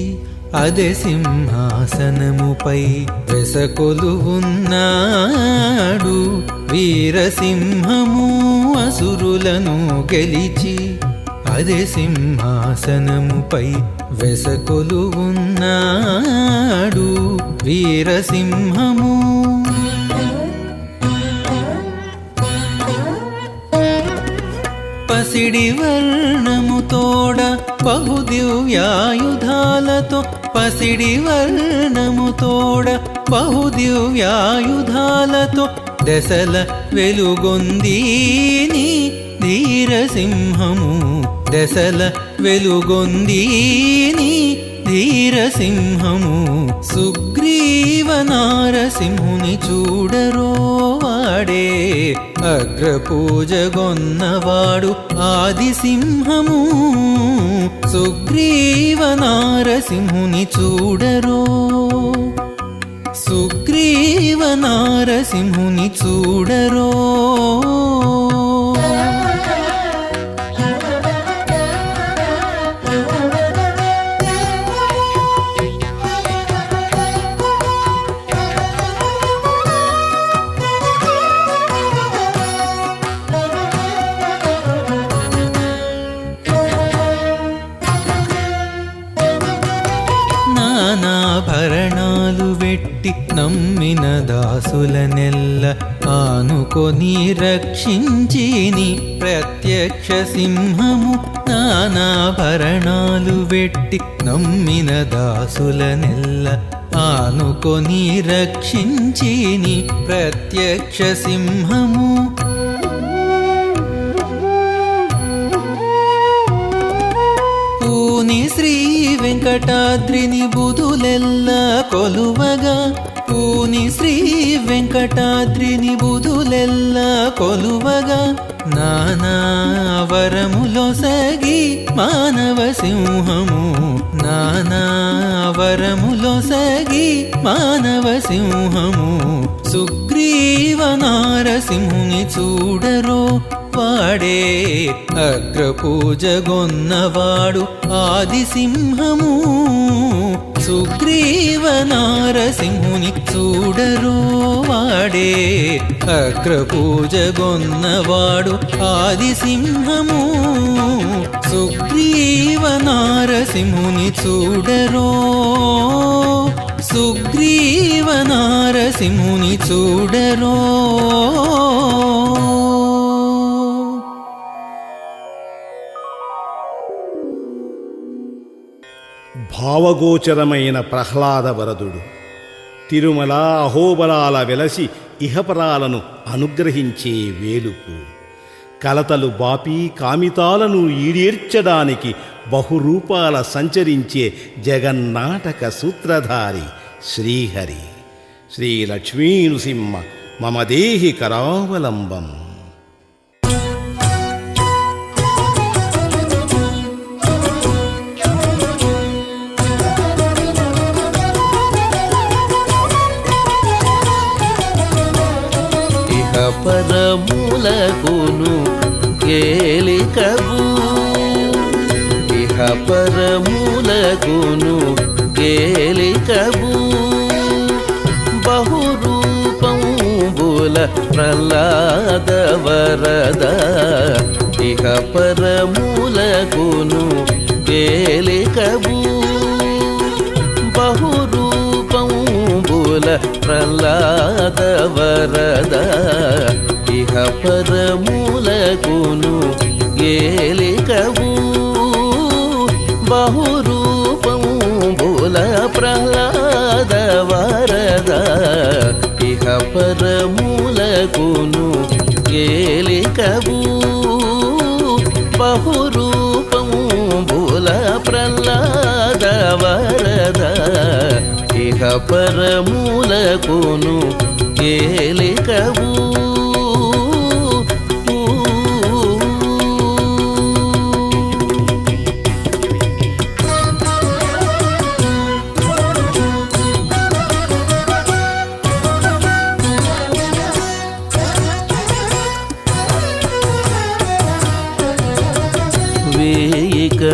అదే సింహాసనముపై వెసకొలువున్నాడు వీరసింహము. అసురులను గెలిచి అదే సింహాసనముపై వెసకొలువున్నాడు వీరసింహము. పసిడి వర్ణముతోడ బహుదివ్యాయుధాలతో, పసిడి వర్ణముతోడ బహుదివ్యాయుధాలతో దశల వెలుగొందీని ధీరసింహము, దశల వెలుగొందీని ధీరసింహము. సుగ్రీవ నారసింహుని చూడరో వాడే అగ్రపూజగొన్నవాడు ఆది సింహము. సుగ్రీవ నారసింహుని చూడరో, సుగ్రీవ నారసింహుని చూడరో. నానాభరణాలు వెట్టి నమ్మిన దాసులనెల్ల ఆనుకొని రక్షించిని ప్రత్యక్ష సింహము. నానాభరణాలు వెట్టి నమ్మిన దాసులనెల్ల ఆనుకొని రక్షించిని ప్రత్యక్ష సింహము. పూని శ్రీ వెంకటాద్రిని బుధులెల్లా కొలువగా, పూని శ్రీ వెంకటాద్రిని బుధులెల్లా కొలువగా, నానా వరములొసగి మానవ సింహము, నానా వరములొసగి మానవ సింహము. సుగ్రీవ నారసింహుని చూడరో వాడే అగ్రపూజగొన్నవాడు ఆది సింహము. సుగ్రీవ నారసింహుని చూడరో వాడే అగ్రపూజగొన్నవాడు ఆది సింహము. సుగ్రీవ నారసింహుని చూడరో, సుగ్రీవ నారసింహుని చూడరో. భావగోచరమైన ప్రహ్లాద వరదుడు తిరుమల అహోబలాల వెలసి ఇహపరాలను అనుగ్రహించే వేలుపు, కలతలు బాపి కామితాలను ఈడేర్చడానికి బహురూపాల సంచరించే జగన్నాటక సూత్రధారి శ్రీహరి. శ్రీ లక్ష్మీ నృసింహ మమ దేహి కరావలంబం. పర పరములకును ఏలికవు ఇహ పరములకును ఏలికవు బహురూపంబుల ప్రహ్లాద వరద ఇహ పరములకును ఏలికవు బహురూపంబుల ప్రహ్లాద వరద ఇహ పరములకును ఏలికవు బహురూపంబుల ప్రహ్లాద వరద ఇహ పరములకును ఏలికవు బహురూపంబుల ప్రహ్లాద వరద ఇహ పరములకును ఏలికవు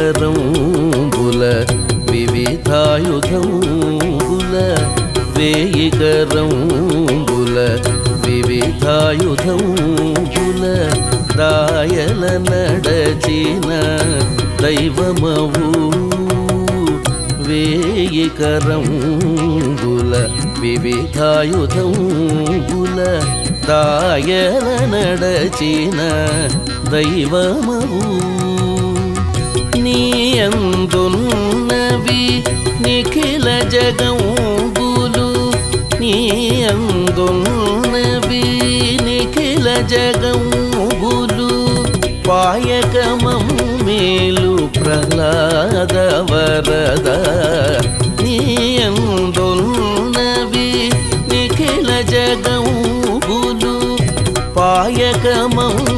వేయికరంబుల వివిధాయుధంబుల వేయికరంబుల వివిధాయుధంబుల రాయల నడచిన దైవమవు వేయికరంబుల వివిధాయుధంబుల రాయల నడచిన దైవమవు నీయందున్నవి నిఖిల జగంబులు నీయందున్నవి నిఖిల జగంబులు పాయకమేలు ప్రహ్లాద వరద నీయందున్నవి నిఖిల జగంబులు పాయకమేలు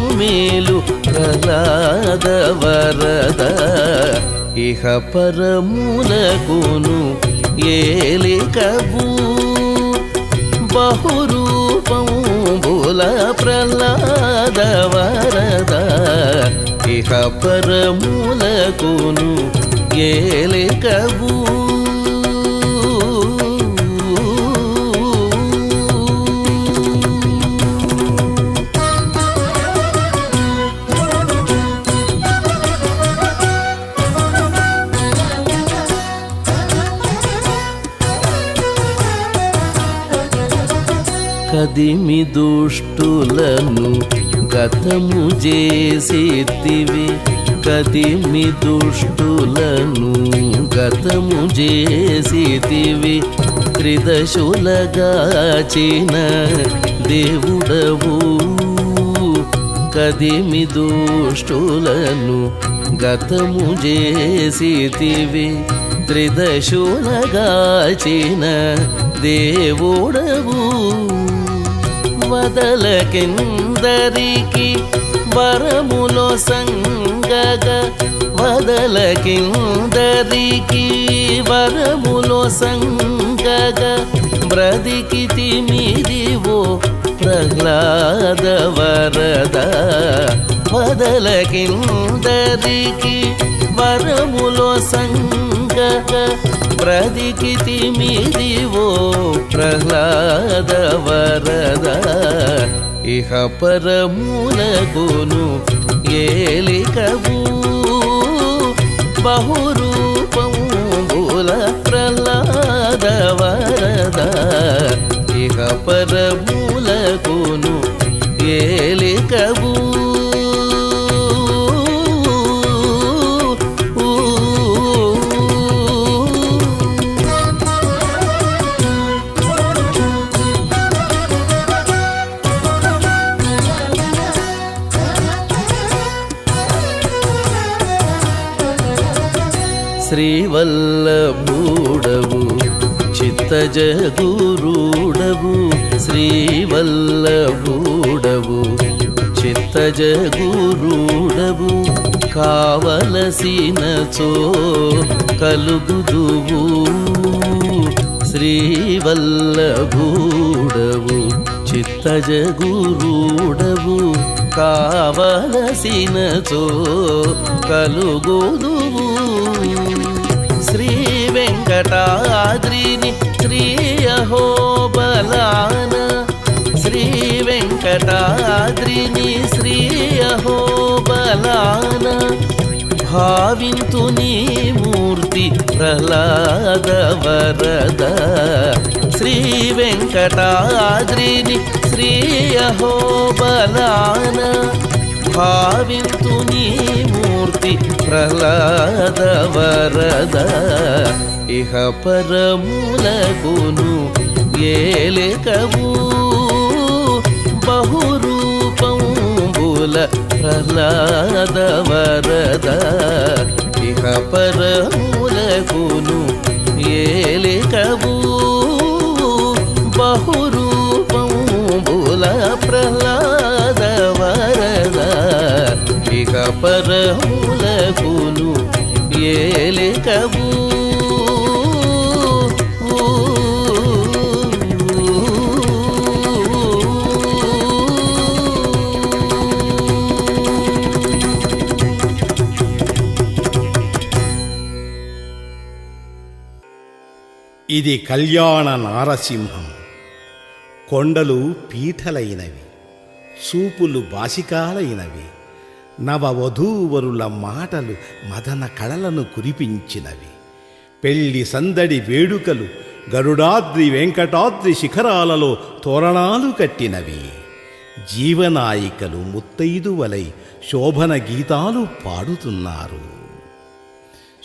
ప్రహ్లాద వరద ఇహ పరములకును ఏలికవు బహురూపంబుల ప్రహ్లాద వరద ఇహ పరములకును ఏలికవు కదిమి దుష్టులను గతము చేసితివి కదిమి దుష్టులను గతము చేసితివి త్రిదశులగాచిన దేవుడవు కదిమి దుష్టులను గతము చేసితివి త్రిదశులగాచిన దేవుడవు వదలకిందరికి వరములో సంగగ వదలకిందరికి వరములో సంగగ బ్రదికితి మీదివో ప్రహ్లాద వరద వదలకిందరికి వరములో సంగగ బ్రదికితి మీదివో ప్రహ్లాద వరద ఇహ పరములకును ఏలికవు బహురూపంబుల ప్రహ్లాద వరద ఇహ పరములకును ఏలికవు శ్రీవల్లభుడవు చిత్తజగురుడవు శ్రీవల్లభుడవు చిత్తజగురుడవు కావలసినచో కలుగుదువు శ్రీవల్లభుడవు చిత్త తజగురుడవు కావలసినచో కలుగుదువు శ్రీ వెంకటాద్రిని శ్రీ అహోబలాన శ్రీ వెంకటాద్రిని శ్రీ అహోబలాన భావింతు నీ మూర్తి ప్రహ్లాద వరద శ్రీ వెంకటాద్రిని శ్రీ అహోబలాన భావింతు నీ మూర్తి ప్రహ్లాద వరద ఇహ పరములకును ఏలికవు బహురూపంబుల ప్రహ్లాద వరద ఇహ పరములకును ఏలికవు బహురూపంబుల ప్రహ్లాద వరద ఇహ పరములకును ఏలికవు ఇది కళ్యాణ నారసింహం. కొండలు పీఠలైనవి, చూపులు బాసికాలైనవి, నవవధూవరుల మాటలు మదన కళలను కురిపించినవి. పెళ్లి సందడి వేడుకలు గరుడాద్రి వెంకటాద్రి శిఖరాలలో తోరణాలు కట్టినవి. జీవనాయికలు ముత్తైదువలై శోభన గీతాలు పాడుతున్నారు.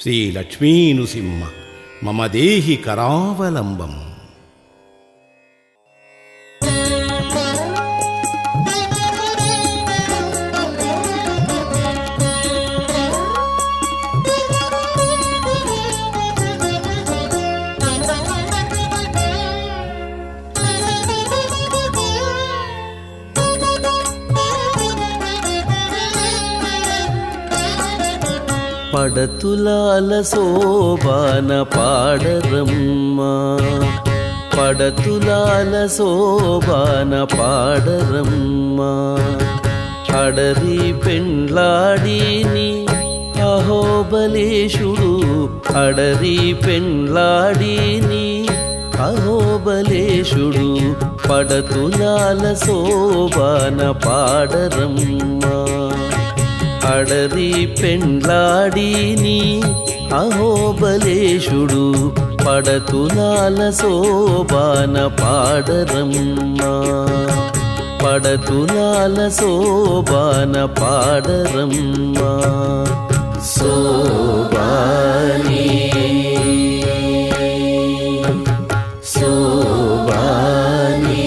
శ్రీ లక్ష్మీనృసింహ మమ దేహి కరావలంబం. పడతులాల శోభాన పాడరమ్మా పడతులాల శోభాన పాడరమ్మా అడరి పెండ్లాడిని అహోబలేశుడు అడరి పెండ్లాడిని అహోబలేశుడు పడతులాల శోభాన పాడరమ్మా అడరి పెండ్లాడిని అహోబలేశుడు పడతులాల శోభాన పాడరమ్మా పడతులాల శోభాన పాడరమ్మా శోభాని శోభాని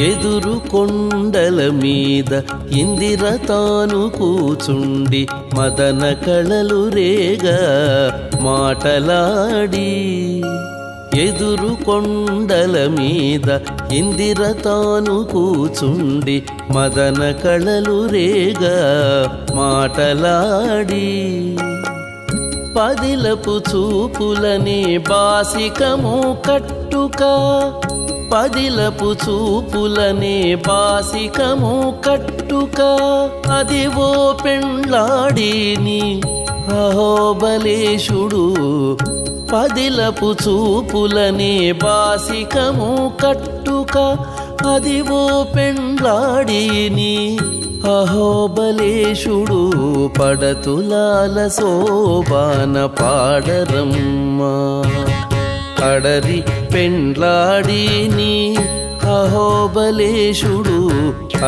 ఎదురు కొండల మీద ఇందిర తాను కూచుండి మదన కళలు రేగా మాటలాడి ఎదురు కొండల మీద ఇందిర తాను కూచుండి మదన కళలు రేగా మాటలాడి పదిలపు చూపులని బాసికము కట్టుక పదిలపు చూపులనే బాసికము కట్టుక అదివో పెండ్లాడిని అహోబలేశుడు పదిలపు చూపులనే బాసికము కట్టుక అదివో పెండ్లాడిని అహోబలేశుడు పడతులాల శోభాన పాడరమ్మా అడరి పెండ్లాడిని అహోబలేశుడు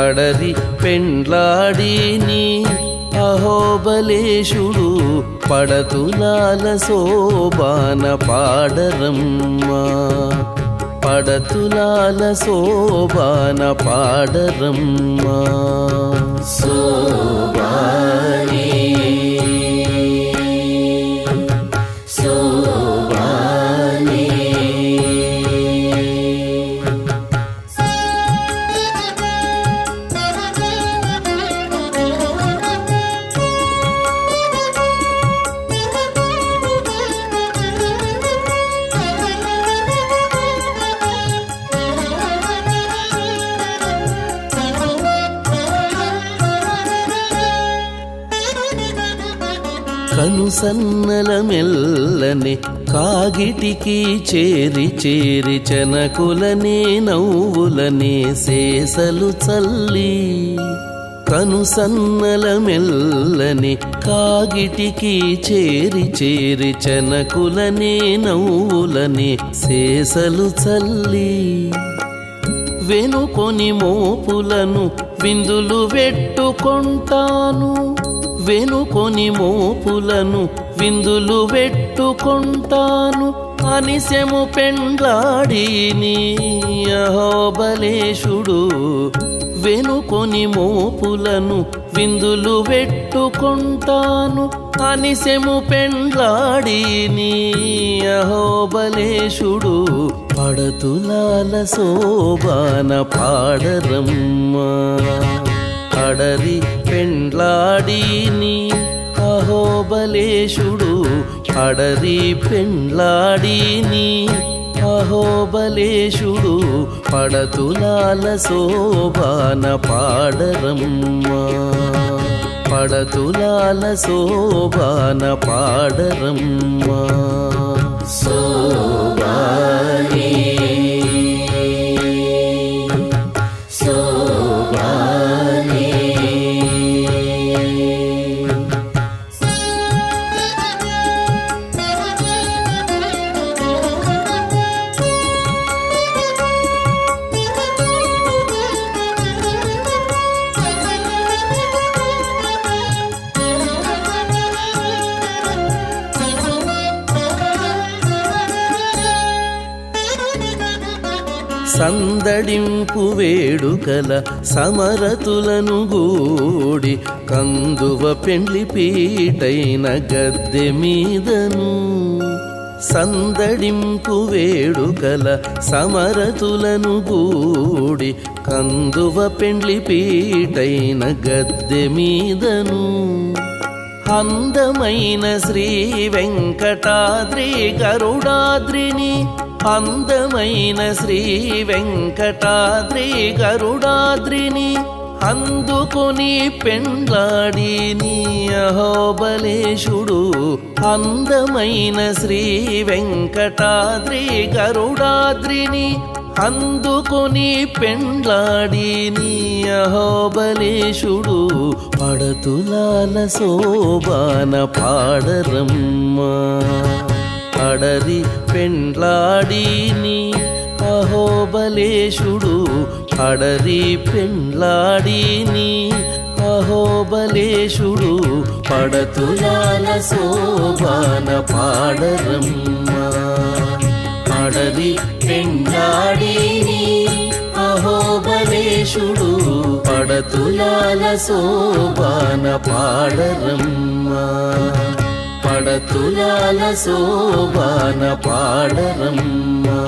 అడరి పెండ్లాడిని అహోబలేశుడు పడతులాల శోభాన పాడరమ్మా పడతులాల శోభాన పాడరమ్మా శోభాని కనుసన్నల మెల్లని కాగిటికి చేరి చేరి చెనకులనే నవ్వులనే శేషలు చల్లి కనుసన్నల మెల్లని కాగిటికి చేరి చేరి చెనకులనే నవ్వులనే శేషలు చల్లి వెనుకొని మోపులను విందులు పెట్టుకొంటాను వెనుకొని మోపులను విందులు పెట్టుకొంటాను అనిశము పెండ్లాడి నీ అహోబలేశుడు వెనుకొని మోపులను విందులు పెట్టుకొంటాను అనిశము పెండ్లాడి నీ అహోబలేశుడు పడతులాల శోభాన పాడరమ్మా అడరి పెండ్లాడి నీ అహోబలేశుడు అడరి పెండ్లాడి నీ అహోబలేశుడు పడతులాల శోభాన పాడరమ్మా పడతులాల శోభాన పాడరమ్మా శోభానే శోభానే సందడింపు వేడుకల సమరతులను గూడి కందువ పెండ్లి పీటైన గద్దె మీదను సందడింపు వేడుకల సమరతులను గూడి కందువ పెండ్లి పీటైన గద్దె మీదను అందమైన శ్రీ వెంకటాద్రి గరుడాద్రిని అందమైన శ్రీ వెంకటాద్రి గరుడాద్రిని అందుకొని పెండ్లాడి నీ అహోబలేశుడు అందమైన శ్రీ వెంకటాద్రి గరుడాద్రిని అందుకొని పెండ్లాడి నీ అహోబలేశుడు పడతులాల శోభాన పాడరమ్మా అడరి పెండ్లాడి నీ అహోబలేశుడు అడరి పెండ్లాడి నీ అహోబలేశుడు పడతులాల శోభాన పాడరమ్మా అడరి పెండ్లాడి నీ అహోబలేశుడు పడతులాల శోభాన పాడరమ్మా పడతులాల శోభాన పాడరమ్మా